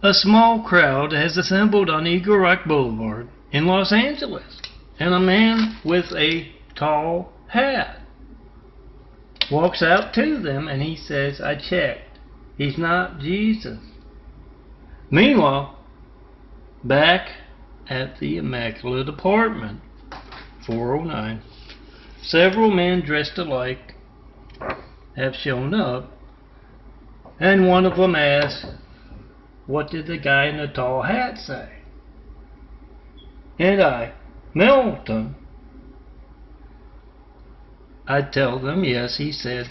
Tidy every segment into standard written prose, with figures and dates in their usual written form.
A small crowd has assembled on Eagle Rock Boulevard in Los Angeles, and a man with a tall hat walks out to them and he says, "I checked. He's not Jesus." Meanwhile, back at the Immaculate Apartment, 409, several men dressed alike have shown up, and one of them asks, "What did the guy in the tall hat say?" And I, Melton, I tell them, yes, he said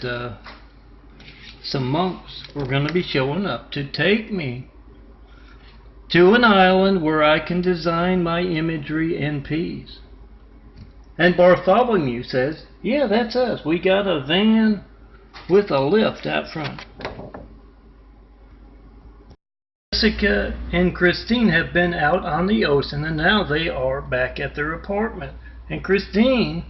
some monks were going to be showing up to take me to an island where I can design my imagery in peace. And Bartholomew says, "Yeah, that's us. We got a van with a lift out front." Jessica and Christine have been out on the ocean, and now they are back at their apartment. And Christine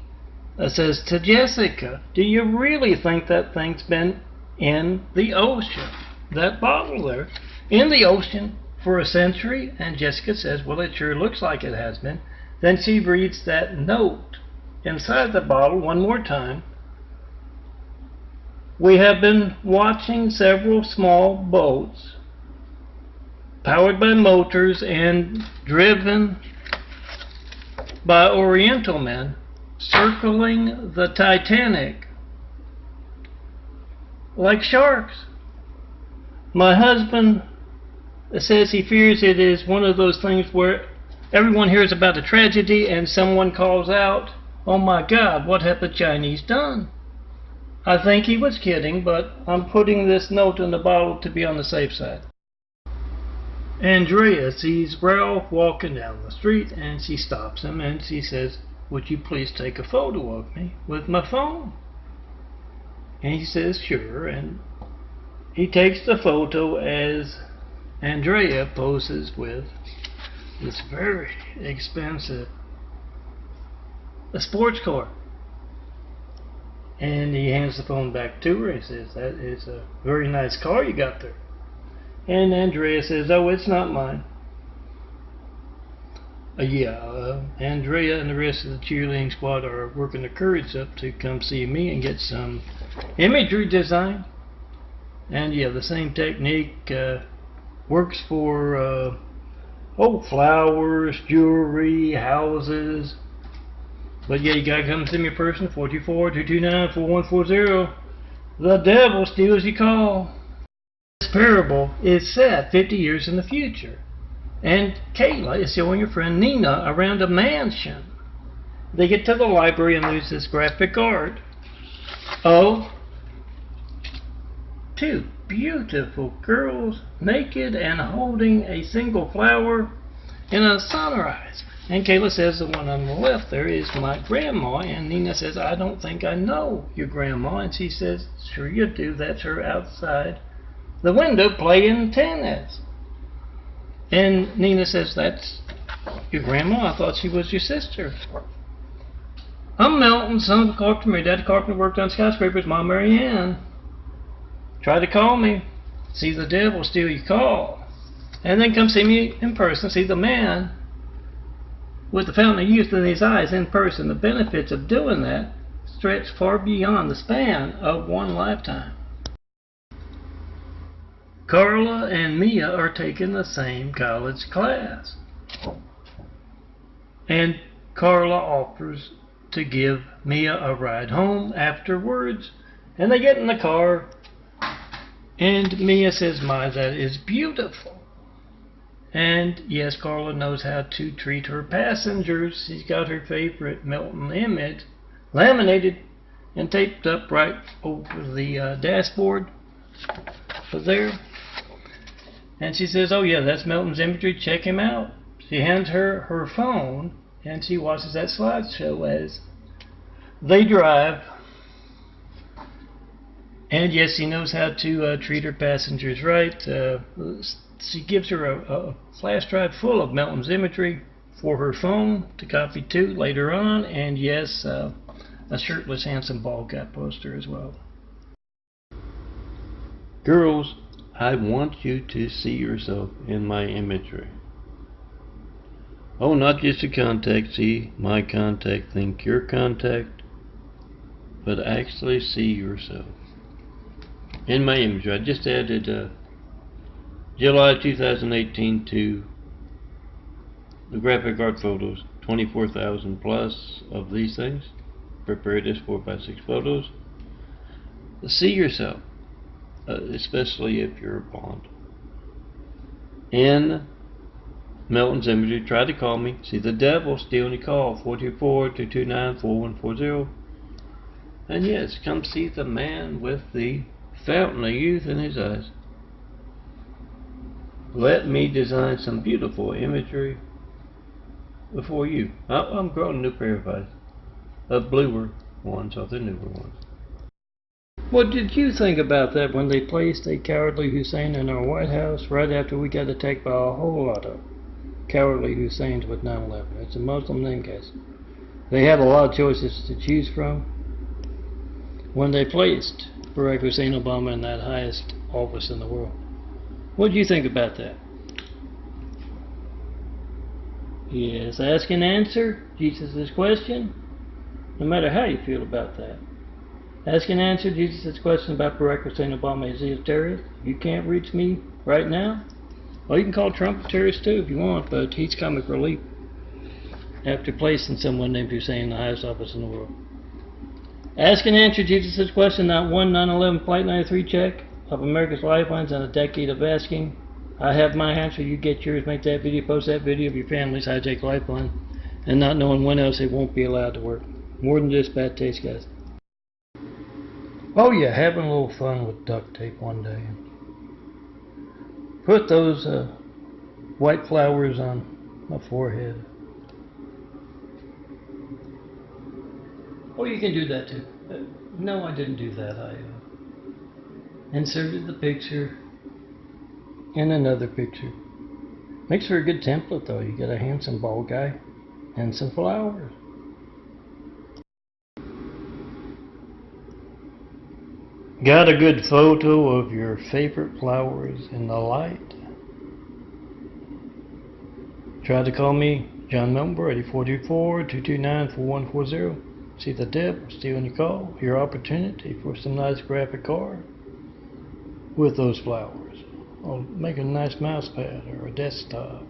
says to Jessica, "Do you really think that thing's been in the ocean, that bottle there, in the ocean for a century?" And Jessica says, "Well, it sure looks like it has been." Then she reads that note inside the bottle one more time. "We have been watching several small boats powered by motors and driven by Oriental men circling the Titanic like sharks. My husband says he fears it is one of those things where everyone hears about a tragedy and someone calls out, 'Oh my God, what have the Chinese done?' I think he was kidding, but I'm putting this note in the bottle to be on the safe side." Andrea sees Ralph walking down the street, and she stops him and she says, "Would you please take a photo of me with my phone?" And he says, "Sure," and he takes the photo as Andrea poses with this very expensive sports car. And he hands the phone back to her. He says, "That is a very nice car you got there." And Andrea says, "Oh, it's not mine." Andrea and the rest of the cheerleading squad are working their courage up to come see me and get some imagery design. And yeah, the same technique works for flowers, jewelry, houses. But yeah, you gotta come see me in person, 424-229-4140. The devil steals your call. This parable is set 50 years in the future, and Kayla is showing her friend Nina around a mansion. They get to the library and there's this graphic art of two beautiful girls naked and holding a single flower in a sunrise. And Kayla says, "The one on the left there is my grandma." And Nina says, "I don't think I know your grandma." And she says, "Sure you do. That's her outside the window playing tennis." And Nina says, "That's your grandma? I thought she was your sister." "I'm Melton, son of a carpenter. My dad carpenter, worked on skyscrapers. Mom, Mary Ann. Try to call me. See the devil steal your call. And then come see me in person. See the man with the fountain of youth in his eyes in person." The benefits of doing that stretch far beyond the span of one lifetime. Carla and Mia are taking the same college class, and Carla offers to give Mia a ride home afterwards, and they get in the car, and Mia says, "My, that is beautiful." And yes, Carla knows how to treat her passengers. She's got her favorite Melton image laminated and taped up right over the dashboard there. And she says, "Oh yeah, that's Melton's imagery. Check him out." She hands her her phone, and she watches that slideshow as they drive. And yes, she knows how to treat her passengers right. She gives her a flash drive full of Melton's imagery for her phone to copy to later on. And yes, a shirtless, handsome bald guy poster as well. Girls, I want you to see yourself in my imagery. Oh, not just a contact, see my contact, think your contact, but actually see yourself in my imagery. I just added July 2018 to the graphic art photos, 24,000 plus of these things. Prepared as 4x6 photos. See yourself, especially if you're a Bond. In Melton's imagery, try to call me. See the devil, steal any call, 424-229-4140. And yes, come see the man with the fountain of youth in his eyes. Let me design some beautiful imagery before you. I'm growing a new pair of eyes. Bluer ones are the newer ones. What did you think about that when they placed a cowardly Hussein in our White House right after we got attacked by a whole lot of cowardly Husseins with 9/11? It's a Muslim name, guys. They had a lot of choices to choose from. When they placed Barack Hussein Obama in that highest office in the world, what do you think about that? Yes, ask and answer Jesus' question, no matter how you feel about that. Ask and answer Jesus' question about Barack Hussein Obama. Is he a terrorist? You can't reach me right now? Well, you can call Trump a terrorist too if you want, but he's comic relief after placing someone named Hussein in the highest office in the world. Ask and answer Jesus' question, not one 9/11 Flight 93 check of America's lifelines and a decade of asking. I have my answer, you get yours. Make that video, post that video of your family's hijacked lifeline and not knowing when else it won't be allowed to work. More than just bad taste, guys. Oh yeah, having a little fun with duct tape one day. Put those white flowers on my forehead. Oh, you can do that too. No, I didn't do that. I inserted the picture in another picture. Makes for a good template though. You get a handsome bald guy and some flowers. Got a good photo of your favorite flowers in the light? Try to call me, John Melton Brady, 424-229-4140. See the devil, stealing your call, your opportunity for some nice graphic art with those flowers. Or make a nice mouse pad or a desktop.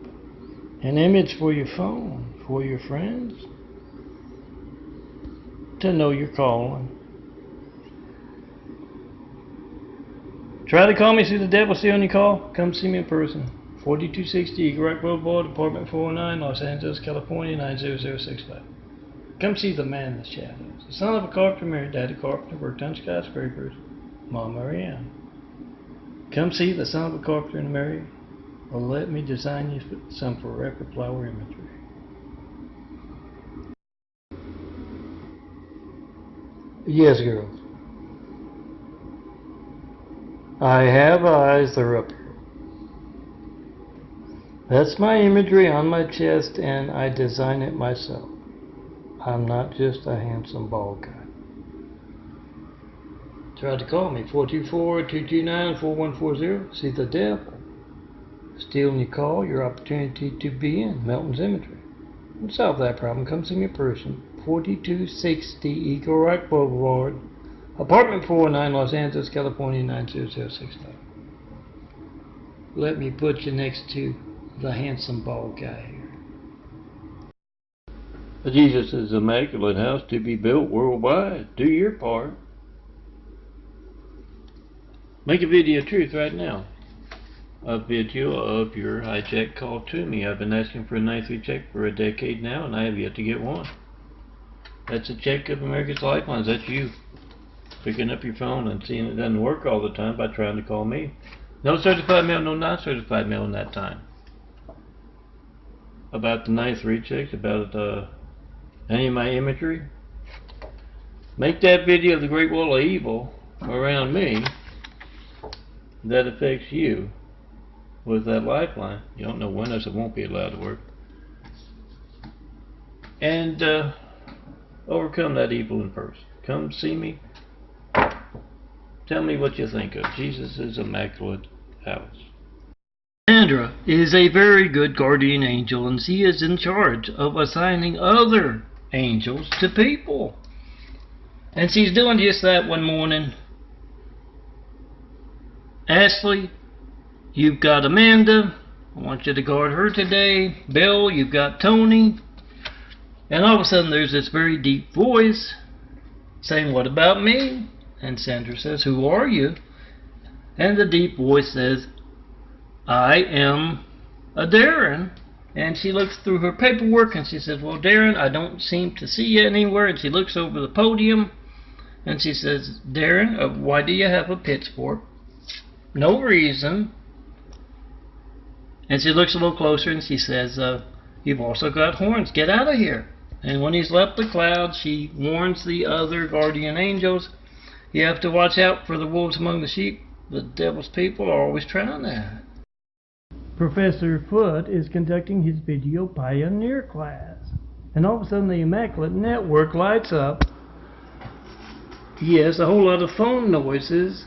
An image for your phone, for your friends to know you're calling. Try to call me, see the devil, steal your call. Come see me in person. 4260 Eagle Rock Boulevard, Apartment 409, Los Angeles, California, 90065. Come see the man in the shadows. The son of a carpenter, married Daddy Carpenter, worked on skyscrapers. Mom Marianne. Come see the son of a carpenter and Mary. Or let me design you some forever flower imagery. Yes, girls. I have eyes, they're up here. That's my imagery on my chest, and I design it myself. I'm not just a handsome bald guy. Try to call me, 424-229-4140. See the devil stealing your call, your opportunity to be in Melton's imagery. And solve that problem. Come see me in person, 4260 Eagle Rock Boulevard, Apartment 409, Los Angeles, California, 90065. Let me put you next to the handsome bald guy here. Jesus' immaculate house to be built worldwide. Do your part. Make a video of truth right now. A video of your hijack call to me. I've been asking for a 93 check for a decade now, and I have yet to get one. That's a check of America's lifelines. That's you picking up your phone and seeing it doesn't work all the time by trying to call me. No certified mail, no non-certified mail in that time. About the 93 checks, about any of my imagery. Make that video of the great wall of evil around me that affects you with that lifeline. You don't know when else it won't be allowed to work. And overcome that evil in person. Come see me. Tell me what you think of Jesus' immaculate house. Sandra is a very good guardian angel, and she is in charge of assigning other angels to people. And she's doing just that one morning. Ashley, you've got Amanda. I want you to guard her today. Bill, you've got Tony. And all of a sudden there's this very deep voice saying, what about me? And Sandra says, who are you? And the deep voice says, I am a Darren. And she looks through her paperwork and she says, well, Darren, I don't seem to see you anywhere. And she looks over the podium and she says, Darren, why do you have a pitchfork? No reason. And she looks a little closer and she says, you've also got horns. Get out of here. And when he's left the cloud, she warns the other guardian angels, you have to watch out for the wolves among the sheep. The devil's people are always trying that. Professor Foote is conducting his video pioneer class. And all of a sudden the Immaculate Network lights up. Yes, a whole lot of phone noises.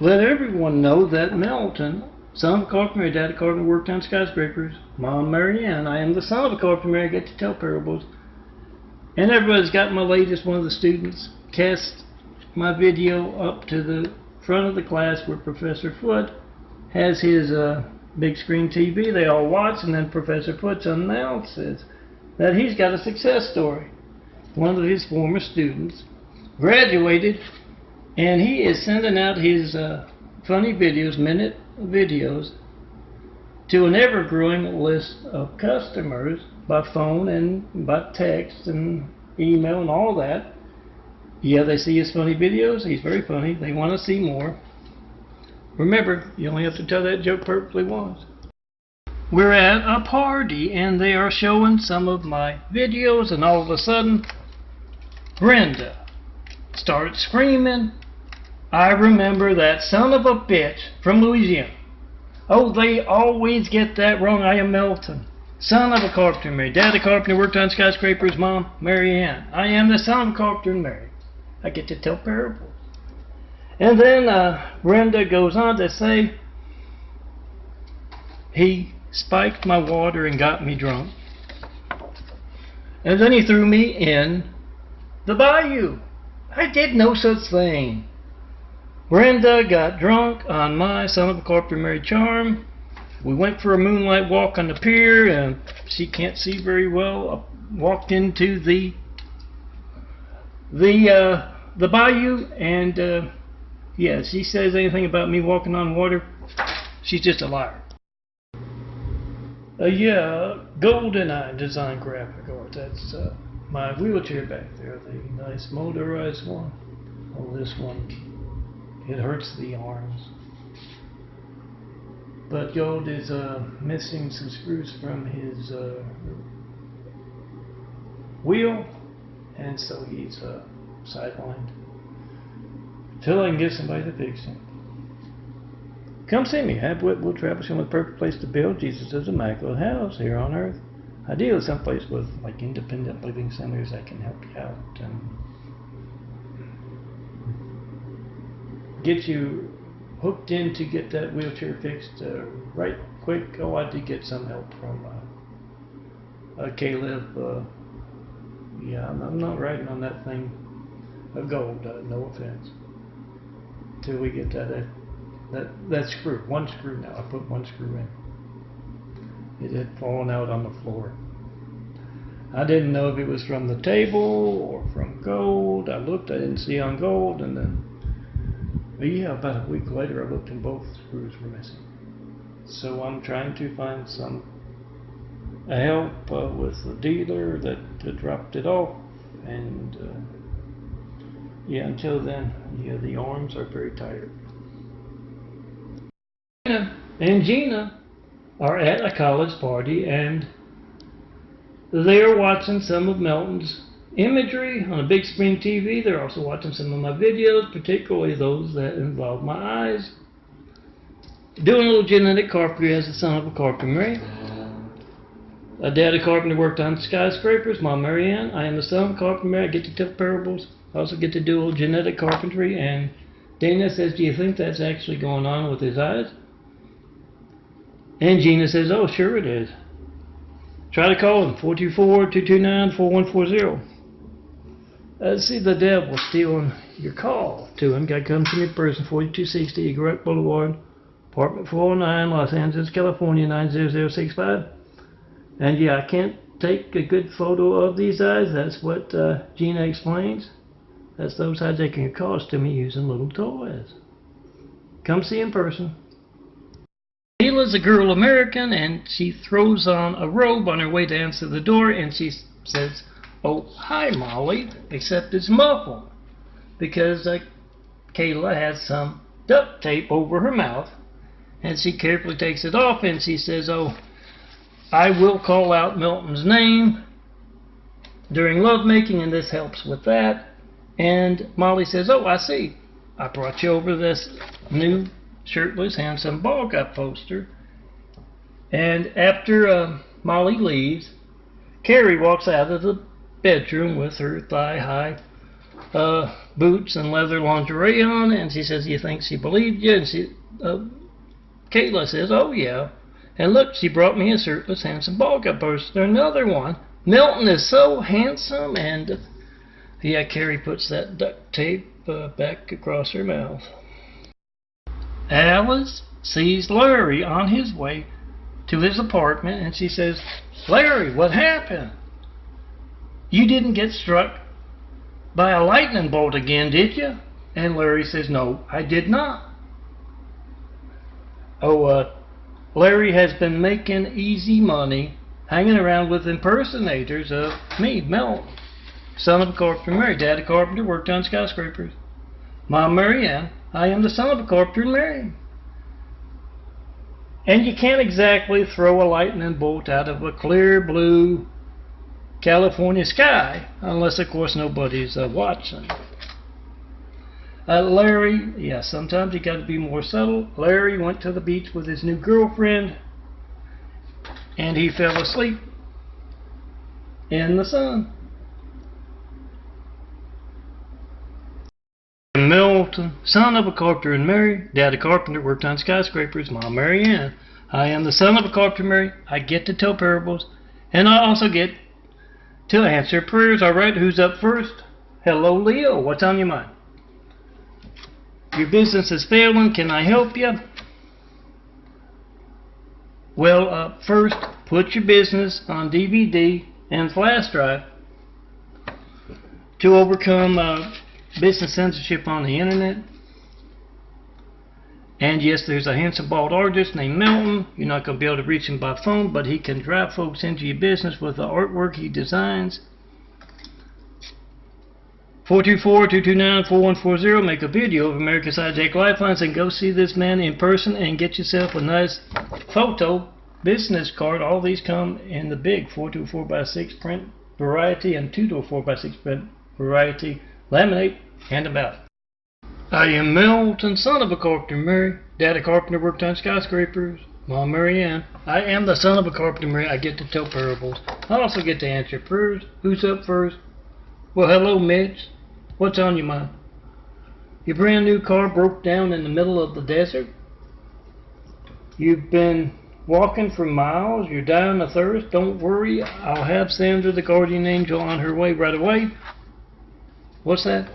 Let everyone know that Melton, son of a carpenter, dad of a carpenter, worked on skyscrapers. Mom, Marianne, I am the son of a carpenter, I get to tell parables. And everybody's got my latest. One of the students cast my video up to the front of the class where Professor Foote has his big screen TV. They all watch, and then Professor Foote announces that he's got a success story. One of his former students graduated, and he is sending out his funny videos, minute videos, to an ever-growing list of customers by phone and by text and email and all that. Yeah, they see his funny videos. He's very funny. They want to see more. Remember, you only have to tell that joke perfectly once. We're at a party and they are showing some of my videos, and all of a sudden Brenda starts screaming, I remember that son of a bitch from Louisiana. Oh, they always get that wrong. I am Melton, son of a carpenter, married. Dad a carpenter, worked on skyscrapers. Mom, Marianne. I am the son of a carpenter and married. I get to tell parables. And then Brenda goes on to say, he spiked my water and got me drunk. And then he threw me in the bayou. I did no such thing. Brenda got drunk on my son of a carpenter married charm. We went for a moonlight walk on the pier, and she can't see very well. I walked into the bayou, and yeah, she says anything about me walking on water, she's just a liar. Yeah, GoldenEye Design Graphic Art. That's my wheelchair back there, the nice motorized one. Oh, this one, it hurts the arms. But Gold is missing some screws from his wheel, and so he's sidelined till I can get somebody to fix him. Come see me. We'll travel some with the perfect place to build Jesus' immaculate house here on earth. Ideally someplace with like independent living centers that can help you out and get you hooked in to get that wheelchair fixed right quick. Oh, I did get some help from Caleb. Yeah, I'm not riding on that thing of gold, no offense, till we get that screw. One screw now. I put one screw in. It had fallen out on the floor. I didn't know if it was from the table or from gold. I looked, I didn't see on gold, and then yeah, about a week later I looked and both screws were missing. So I'm trying to find some help with the dealer that dropped it off, and yeah, until then, yeah, the arms are very tired. Anna and Gina are at a college party, and they are watching some of Melton's imagery on a big screen TV. They're also watching some of my videos, particularly those that involve my eyes. Doing a little genetic carpentry as the son of a carpenter. A dad a carpenter, worked on skyscrapers. Mom, Marianne. I am the son of a carpenter. I get to tell parables. I also get to do a little genetic carpentry. And Dana says, do you think that's actually going on with his eyes? And Gina says, oh, sure it is. Try to call him, 424-229-4140. See the devil stealing your call to him. Got to come to me in person, 4260 Eagle Boulevard, apartment 409, Los Angeles, California, 90065. And yeah, I can't take a good photo of these eyes. That's what Gina explains. That's those hijacking your calls to me using little toys. Come see in person. Sheila's a girl American, and she throws on a robe on her way to answer the door, and she says, oh, hi, Molly, except it's muffled because Kayla has some duct tape over her mouth, and she carefully takes it off, and she says, oh, I will call out Milton's name during lovemaking, and this helps with that. And Molly says, oh, I see. I brought you over this new shirtless, handsome ball guy poster. And after Molly leaves, Carrie walks out of the bedroom with her thigh-high boots and leather lingerie on, and she says, you think she believed you? And Kayla says, oh yeah. And look, she brought me a shirtless, handsome ball guy poster. Another one. Milton is so handsome. And yeah, Carrie puts that duct tape back across her mouth. Alice sees Larry on his way to his apartment, and she says, Larry, what happened? You didn't get struck by a lightning bolt again, did you? And Larry says, no, I did not. Oh, Larry has been making easy money hanging around with impersonators of me, Melton, son of a carpenter, Mary. Dad a carpenter, worked on skyscrapers. Mom, Mary Ann, I am the son of a carpenter and Mary. And you can't exactly throw a lightning bolt out of a clear blue California sky, unless of course nobody's watching. Larry, yeah, sometimes you got to be more subtle. Larry went to the beach with his new girlfriend, and he fell asleep in the sun. Milton, son of a carpenter and Mary. Dad a carpenter, worked on skyscrapers. Mom, Mary Ann. I am the son of a carpenter, Mary. I get to tell parables, and I also get to answer prayers. All right, who's up first? Hello, Leo. What's on your mind? Your business is failing. Can I help you? Well, first, put your business on DVD and flash drive to overcome business censorship on the internet. And yes, there's a handsome bald artist named Melton. You're not going to be able to reach him by phone, but he can drive folks into your business with the artwork he designs. 424-229-4140. Make a video of America's Hijack Lifelines and go see this man in person and get yourself a nice photo business card. All these come in the big 4x6 print variety and 2x6 print variety. Laminate, hand them out. I am Milton, son of a carpenter, Mary. Dad a carpenter, worked on skyscrapers. Mom, Mary Ann. I am the son of a carpenter, Mary. I get to tell parables. I also get to answer prayers. Who's up first? Well, hello, Mitch. What's on your mind? Your brand new car broke down in the middle of the desert. You've been walking for miles. You're dying of thirst. Don't worry. I'll have Sandra, the guardian angel, on her way right away. What's that?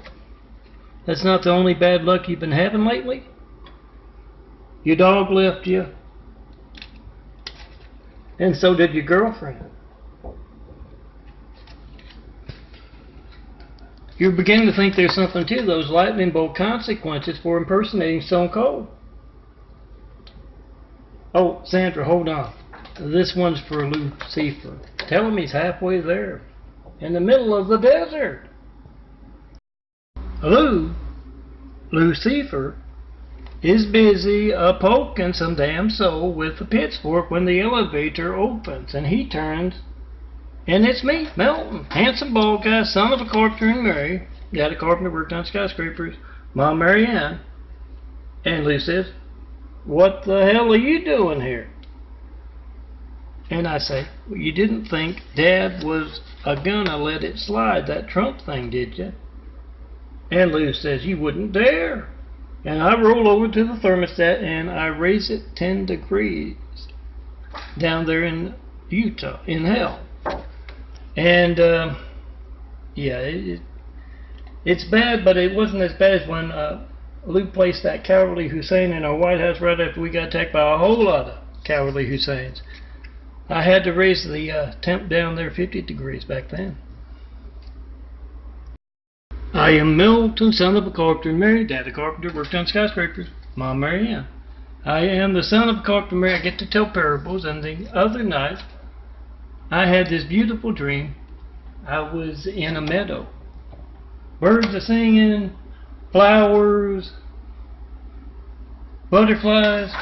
That's not the only bad luck you've been having lately? Your dog left you. And so did your girlfriend. You're beginning to think there's something to those lightning bolt consequences for impersonating Stone Cold. Oh, Sandra, hold on. This one's for Lucifer. Tell him he's halfway there, in the middle of the desert. Lucifer is busy poking some damn soul with a pitchfork when the elevator opens, and he turns, and it's me, Melton, handsome bald guy, son of a carpenter and Mary. Dad a carpenter, worked on skyscrapers. Mom, Mary Ann. And Lou says, what the hell are you doing here? And I say, well, you didn't think Dad was gonna let it slide, that Trump thing, did you? And Lou says, you wouldn't dare. And I roll over to the thermostat and I raise it 10 degrees. down there in Utah, in hell. And yeah, it's bad, but it wasn't as bad as when Lou placed that cowardly Hussein in our White House right after we got attacked by a whole lot of cowardly Husseins. I had to raise the temp down there 50 degrees back then. I am Melton, son of a carpenter and Mary. Dad a carpenter, worked on skyscrapers. Mom Mary Ann. I am the son of a carpenter and Mary. I get to tell parables, and the other night I had this beautiful dream. I was in a meadow. Birds are singing, flowers, butterflies,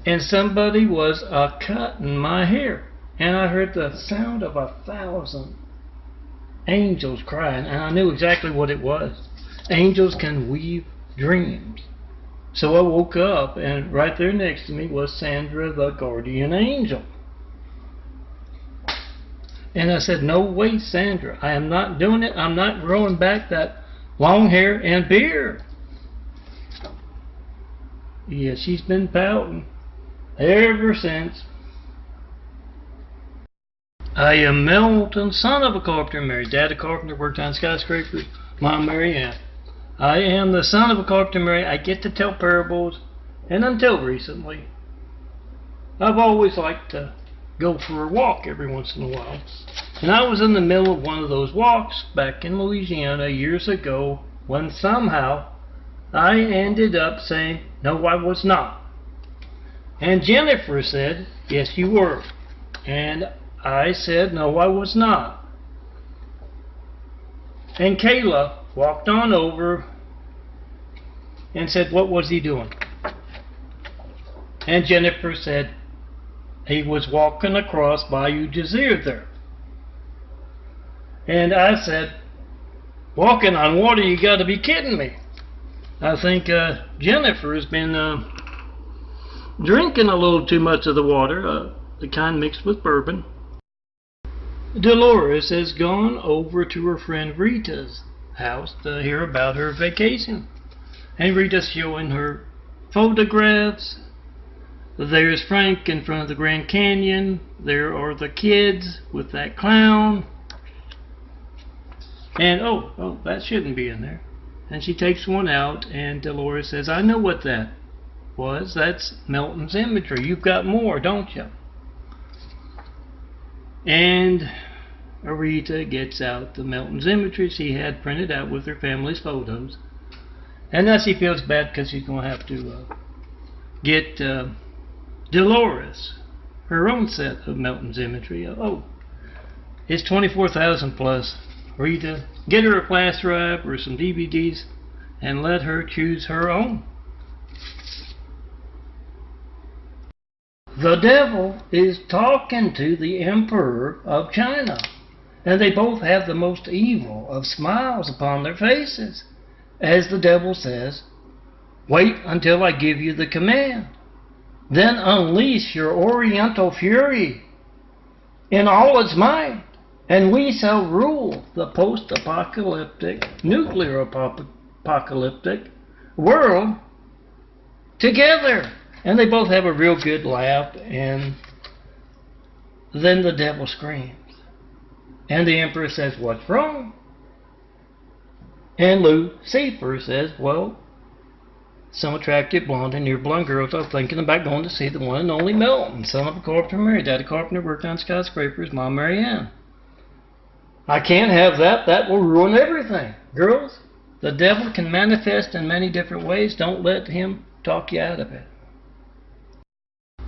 and somebody was cutting my hair. And I heard the sound of 1,000 angels crying, and I knew exactly what it was. Angels can weave dreams. So I woke up, and right there next to me was Sandra, the guardian angel. And I said, no way, Sandra, I am not doing it. I'm not growing back that long hair and beard. Yeah, she's been pouting ever since. I am Melton, son of a carpenter and Mary. Dad a carpenter, worked on skyscrapers. Mom Mary Ann. I am the son of a carpenter and Mary. I get to tell parables, and until recently, I've always liked to go for a walk every once in a while. And I was in the middle of one of those walks back in Louisiana years ago when somehow I ended up saying, no, I was not. And Jennifer said, yes, you were. And I said, no, I was not. And Kayla walked on over and said, what was he doing? And Jennifer said, he was walking across Bayou Desert there. And I said, walking on water, you got to be kidding me. I think Jennifer has been drinking a little too much of the water, the kind mixed with bourbon. Dolores has gone over to her friend Rita's house to hear about her vacation. And Rita's showing her photographs. There's Frank in front of the Grand Canyon. There are the kids with that clown. And oh, that shouldn't be in there. And she takes one out, and Dolores says, I know what that was. That's Melton's imagery. You've got more, don't you? And Rita gets out the Melton's imagery she had printed out with her family's photos. And now she feels bad because she's going to have to get Dolores her own set of Melton's imagery. It's $24,000 plus. Rita, get her a flash drive or some DVDs and let her choose her own. The devil is talking to the Emperor of China, and they both have the most evil of smiles upon their faces, as the devil says, wait until I give you the command. Then unleash your oriental fury in all its might, and we shall rule the post-apocalyptic, nuclear apocalyptic world together. And they both have a real good laugh, and then the devil screams. And the emperor says, what's wrong? And Lucifer says, well, some attractive blonde and near blonde girls are thinking about going to see the one and only Melton, son of a carpenter Mary. Dad a carpenter, worked on skyscrapers. Mom Mary Ann. I can't have that. That will ruin everything. Girls, the devil can manifest in many different ways. Don't let him talk you out of it.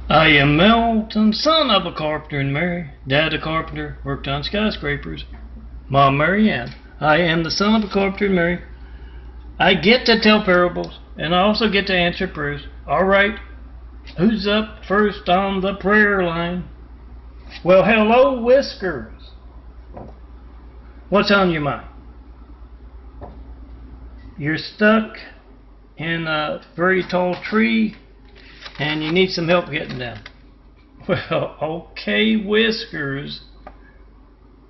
I am Melton, son of a carpenter and Mary. Dad a carpenter, worked on skyscrapers. Mom Mary Ann. I am the son of a carpenter and Mary. I get to tell parables, and I also get to answer prayers. All right, who's up first on the prayer line? Well, hello, Whiskers. What's on your mind? You're stuck in a very tall tree, and you need some help getting down. Well, okay, Whiskers.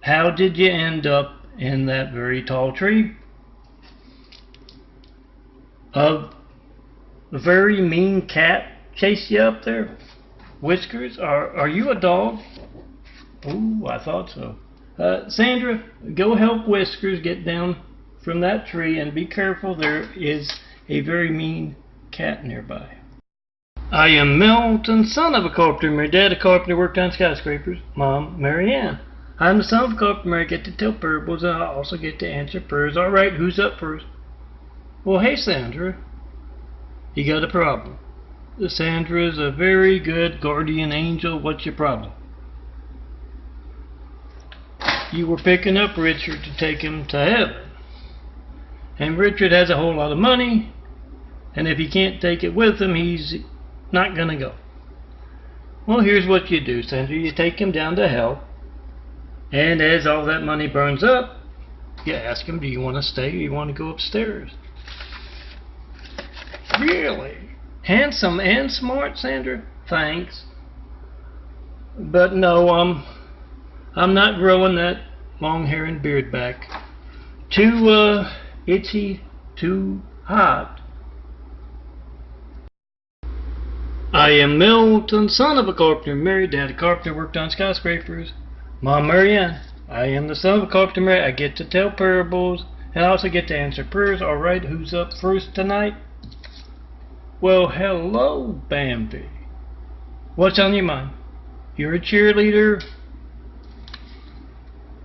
How did you end up in that very tall tree? A very mean cat chased you up there? Whiskers, are you a dog? Ooh, I thought so. Sandra, go help Whiskers get down from that tree, and be careful, there is a very mean cat nearby. I am Melton, son of a carpenter. My dad, a carpenter, worked on skyscrapers. Mom, Mary Ann. I'm the son of a carpenter. I get to tell parables, and I also get to answer prayers. All right, who's up first? Well, hey, Sandra. You got a problem. Sandra is a very good guardian angel. What's your problem? You were picking up Richard to take him to heaven. And Richard has a whole lot of money, and if he can't take it with him, he's not going to go. Well, here's what you do, Sandra. You take him down to hell, and as all that money burns up, you ask him, do you want to stay or you want to go upstairs? Really? Handsome and smart, Sandra? Thanks. But no, I'm not growing that long hair and beard back. Too itchy, too hot. I am Milton, son of a carpenter. Married, dad a carpenter, worked on skyscrapers. Mom, Mary Ann. I am the son of a carpenter, married. I get to tell parables, and I also get to answer prayers. All right, who's up first tonight? Well, hello, Bambi. What's on your mind? You're a cheerleader,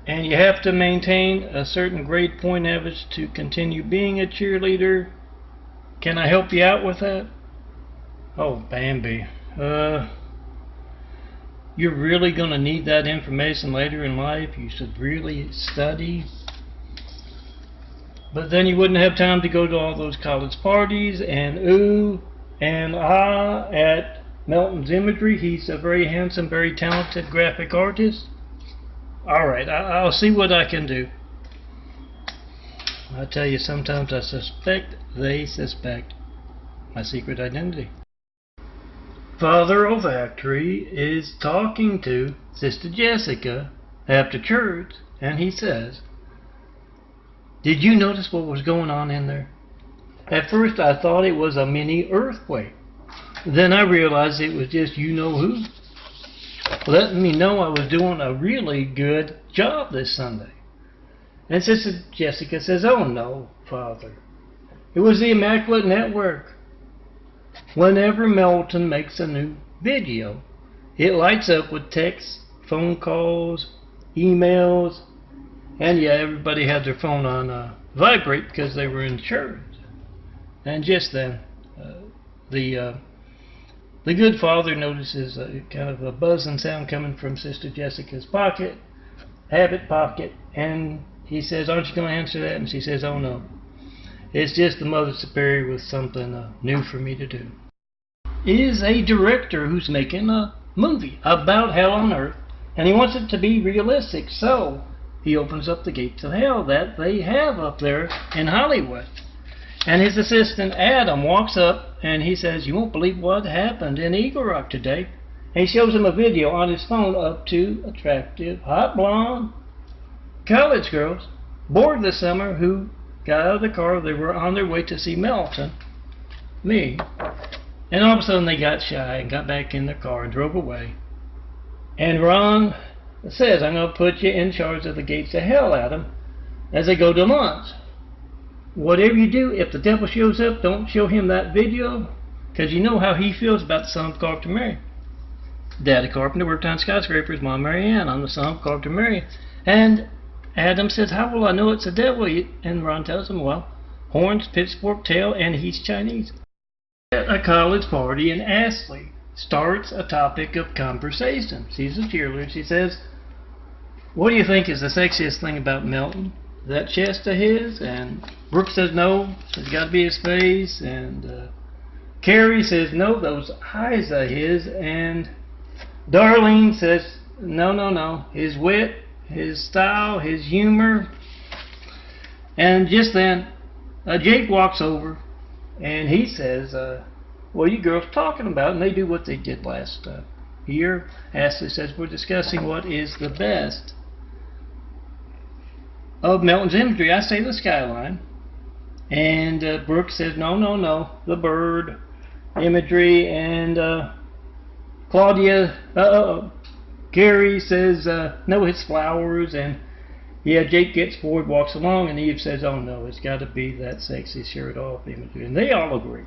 and you have to maintain a certain grade point average to continue being a cheerleader. Can I help you out with that? Oh, Bambi. You're really going to need that information later in life. You should really study. But then you wouldn't have time to go to all those college parties and ooh and ah at Melton's Imagery. He's a very handsome, very talented graphic artist. Alright, I'll see what I can do. I tell you, sometimes I suspect they suspect my secret identity. Father Olfactory is talking to Sister Jessica after church, and he says, did you notice what was going on in there? At first I thought it was a mini earthquake. Then I realized it was just you-know-who. Letting me know I was doing a really good job this Sunday. And Sister Jessica says, oh no, Father. It was the Immaculate Network. Whenever Melton makes a new video, it lights up with texts, phone calls, emails, and yeah, everybody had their phone on vibrate because they were in church. And just then, the good Father notices kind of a buzzing sound coming from Sister Jessica's habit pocket, and he says, aren't you going to answer that? And she says, oh no. It's just the Mother Superior with something new for me to do. Is a director who's making a movie about hell on earth, and he wants it to be realistic, so he opens up the gates of hell that they have up there in Hollywood. And his assistant Adam walks up and he says, you won't believe what happened in Eagle Rock today. And he shows him a video on his phone of two attractive, hot blonde college girls bored this summer who got out of the car. They were on their way to see Melton, me. And all of a sudden they got shy and got back in their car and drove away. And Ron says, I'm going to put you in charge of the gates of hell, Adam, as they go to lunch. Whatever you do, if the devil shows up, don't show him that video, because you know how he feels about the son of Carpenter Mary. Daddy Carpenter worked on skyscrapers, Mom Mary Ann. I'm the son of Carpenter Mary. And Adam says, how will I know it's the devil? And Ron tells him, well, horns, pitchfork tail, and he's Chinese. At a college party, and Ashley starts a topic of conversation. She's a cheerleader. She says, what do you think is the sexiest thing about Melton? That chest of his? And Brooke says no, it's got to be his face. And Carrie says no, those eyes of his. And Darlene says no, his wit, his style, his humor. And just then Jake walks over and he says, what are you girls talking about? And they do what they did last year. Ashley says, we're discussing what is the best of Melton's imagery. I say the skyline. And Brooke says, no, the bird imagery. And Gary says no, it's flowers, and yeah, Jake gets bored, walks along, and Eve says, oh no, it's got to be that sexy shirt off imagery, and they all agree.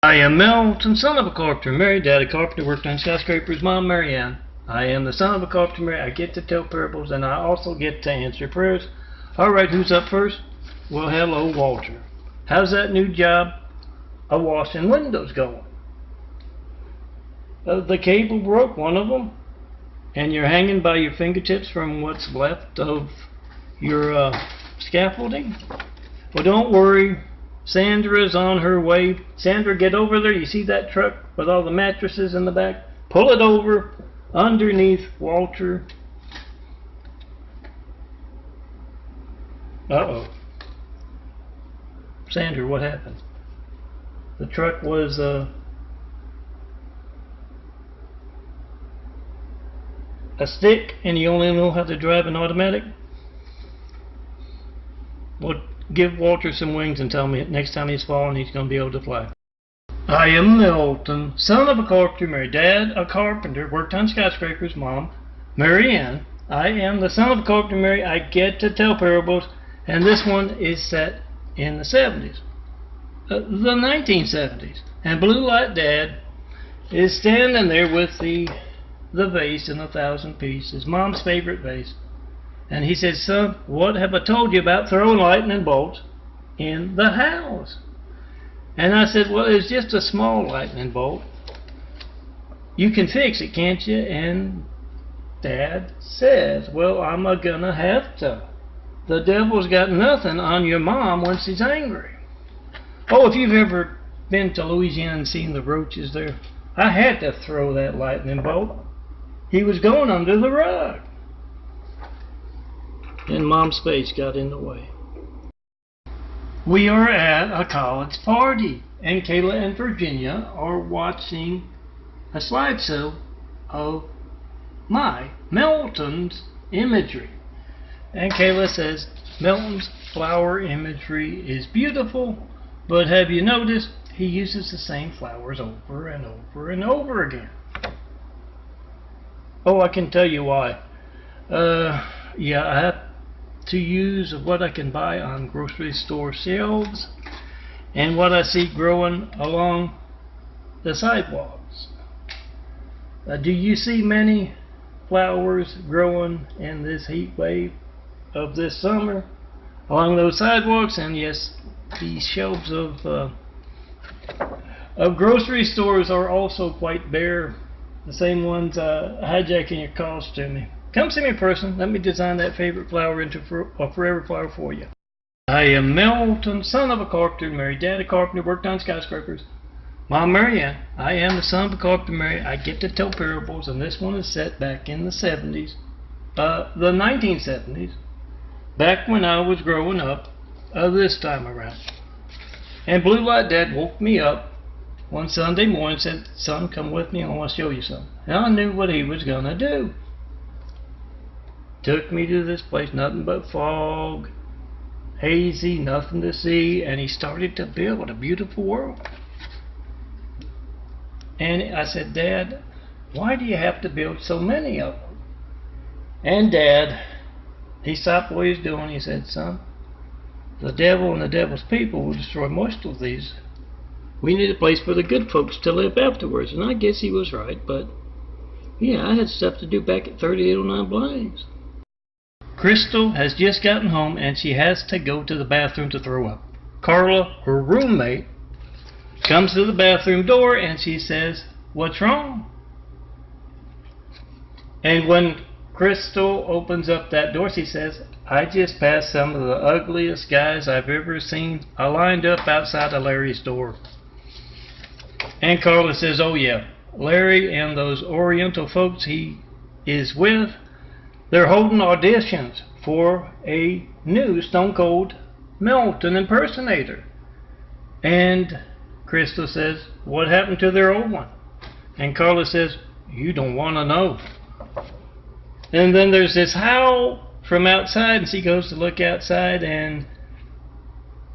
I am Melton, son of a carpenter, married, dad a carpenter, worked on skyscrapers, mom Mary Ann. I am the son of a carpenter, married, I get to tell parables, and I also get to answer prayers. Alright, who's up first? Well, hello, Walter. How's that new job of washing windows going? The cable broke, one of them, and you're hanging by your fingertips from what's left of your scaffolding. Well, don't worry, Sandra's on her way. Sandra, get over there. You see that truck with all the mattresses in the back? Pull it over underneath Walter. Uh-oh. Sandra, what happened? The truck was a stick, and you only know how to drive an automatic? Well, give Walter some wings and tell me next time he's falling he's going to be able to fly. I am Milton, son of a carpenter, married, dad a carpenter, worked on skyscrapers, mom Mary Ann. I am the son of a carpenter, married, I get to tell parables, and this one is set in the 70s. The 1970s. And Blue Light Dad is standing there with the vase in 1,000 pieces, mom's favorite vase. And he says, son, what have I told you about throwing lightning bolts in the house? And I said, well, it's just a small lightning bolt. You can fix it, can't you? And Dad says, well, I'm gonna have to. The devil's got nothing on your mom when she's angry. Oh, if you've ever been to Louisiana and seen the roaches there, I had to throw that lightning bolt. He was going under the rug. And Mom's face got in the way. We are at a college party, and Kayla and Virginia are watching a slideshow of my Melton's imagery. And Kayla says, Melton's flower imagery is beautiful, but have you noticed he uses the same flowers over and over and over again? Oh, I can tell you why. Yeah, I have to use what I can buy on grocery store shelves and what I see growing along the sidewalks. Do you see many flowers growing in this heat wave of this summer along those sidewalks? And yes, these shelves of grocery stores are also quite bare. The same ones hijacking your calls to me. Come see me in person. Let me design that favorite flower into a forever flower for you. I am Melton, son of a carpenter, married, dad a carpenter, worked on skyscrapers. Mom Mary Ann. I am the son of a carpenter, married. I get to tell parables, and this one is set back in the 70s, the 1970s, back when I was growing up, this time around. And Blue Light Dad woke me up one Sunday morning and said, son, come with me, I want to show you something. And I knew what he was going to do. Took me to this place, nothing but fog, hazy, nothing to see, and he started to build a beautiful world. And I said, Dad, why do you have to build so many of them? And Dad, he stopped what he was doing. He said, son, the devil and the devil's people will destroy most of these. We need a place for the good folks to live afterwards. And I guess he was right, but yeah, I had stuff to do back at 3809 Blinds. Crystal has just gotten home and she has to go to the bathroom to throw up. Carla, her roommate, comes to the bathroom door and she says, what's wrong? And when Crystal opens up that door, she says, I just passed some of the ugliest guys I've ever seen lined up outside of Larry's door. And Carla says, oh yeah, Larry and those Oriental folks he is with, they're holding auditions for a new Stone Cold Melton impersonator. And Crystal says, what happened to their old one? And Carla says, you don't want to know. And then there's this howl from outside, and she goes to look outside, and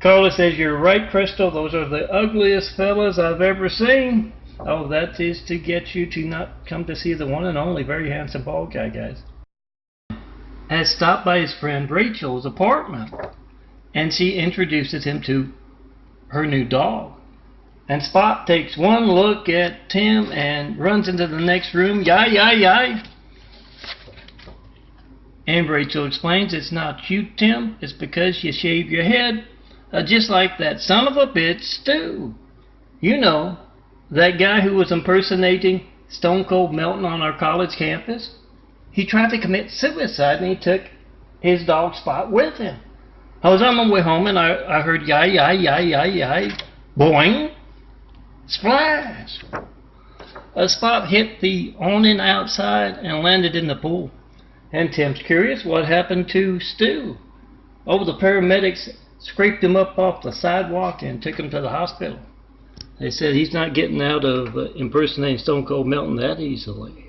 Carla says, you're right, Crystal, those are the ugliest fellas I've ever seen. Oh, that is to get you to not come to see the one and only very handsome bald guy, guys. Has stopped by his friend Rachel's apartment, and she introduces him to her new dog. And Spot takes one look at Tim and runs into the next room. Yai, yai, yai. And Rachel explains, it's not you, Tim. It's because you shaved your head just like that son of a bitch, Stu. You know, that guy who was impersonating Stone Cold Melton on our college campus. He tried to commit suicide and he took his dog Spot with him. I was on my way home and I heard yai, yai, yai, yai, yai. Boing. Splash! A Spot hit the awning outside and landed in the pool. And Tim's curious what happened to Stu. Oh, the paramedics scraped him up off the sidewalk and took him to the hospital. They said he's not getting out of impersonating Stone Cold Melton that easily.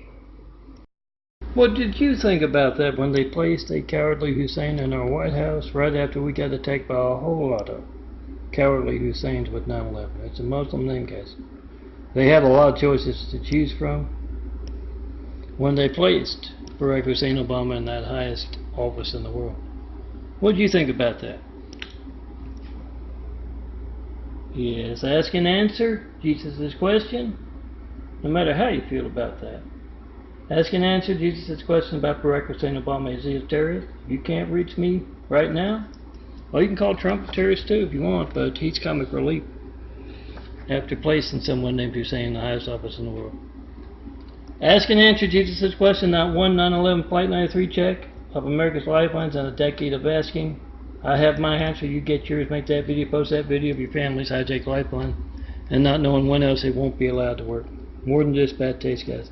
What did you think about that when they placed a cowardly Hussein in our White House right after we got attacked by a whole lot of cowardly Husseins with 9/11? It's a Muslim name, guys. They have a lot of choices to choose from. When they placed Barack Hussein Obama in that highest office in the world, what do you think about that? Yes, ask and answer Jesus' question, no matter how you feel about that. Ask and answer Jesus' question about Barack Hussein Obama. Is he a terrorist? You can't reach me right now? Well, you can call Trump a terrorist too if you want, but he's comic relief after placing someone named Hussein in the highest office in the world. Ask and answer Jesus' question, not one 9/11 Flight 93 check of America's lifelines and a decade of asking. I have my answer, you get yours, make that video, post that video of your family's hijacked lifeline, and not knowing when else it won't be allowed to work. More than just bad taste, guys.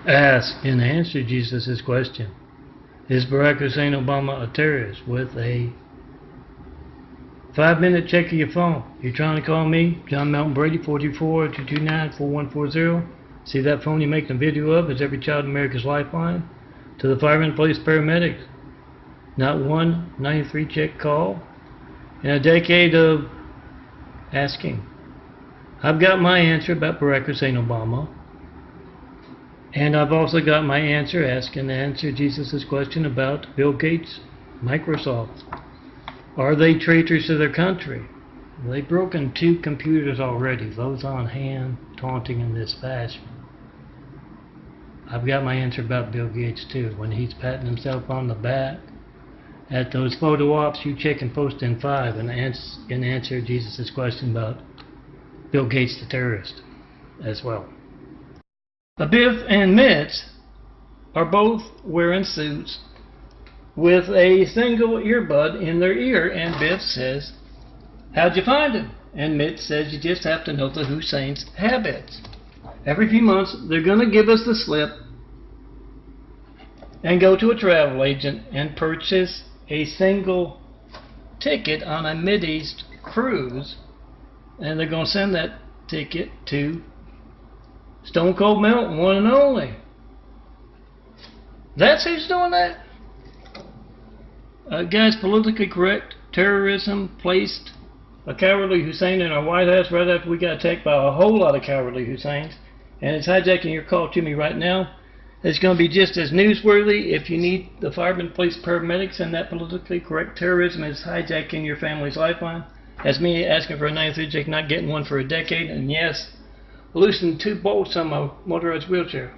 Ask and answer Jesus' question. Is Barack Hussein Obama a terrorist? With a 5-minute check of your phone. You're trying to call me, John Melton Brady, 424-229-4140. See that phone you're making a video of is every child in America's lifeline. To the firemen, police, paramedics. Not one 93 check call in a decade of asking. I've got my answer about Barack Hussein Obama. And I've also got my answer, ask and answer Jesus' question about Bill Gates, Microsoft. Are they traitors to their country? Well, they've broken 2 computers already, those on hand, taunting in this fashion. I've got my answer about Bill Gates too. When he's patting himself on the back at those photo ops, you check and post in 5 and answer Jesus' question about Bill Gates the terrorist as well. Biff and Mitch are both wearing suits with a single earbud in their ear, and Biff says, how'd you find him? And Mitch says, you just have to know the Hussein's habits. Every few months they're going to give us the slip and go to a travel agent and purchase a single ticket on a Mideast cruise, and they're going to send that ticket to Stone Cold Melton, one and only. That's who's doing that? Guys, politically correct terrorism placed a cowardly Hussein in our White House right after we got attacked by a whole lot of cowardly Husseins, and it's hijacking your call to me right now. It's going to be just as newsworthy if you need the firemen, police, paramedics, and that politically correct terrorism is hijacking your family's lifeline as me asking for a 93 check, not getting one for a decade, and yes, loosened 2 bolts on my motorized wheelchair.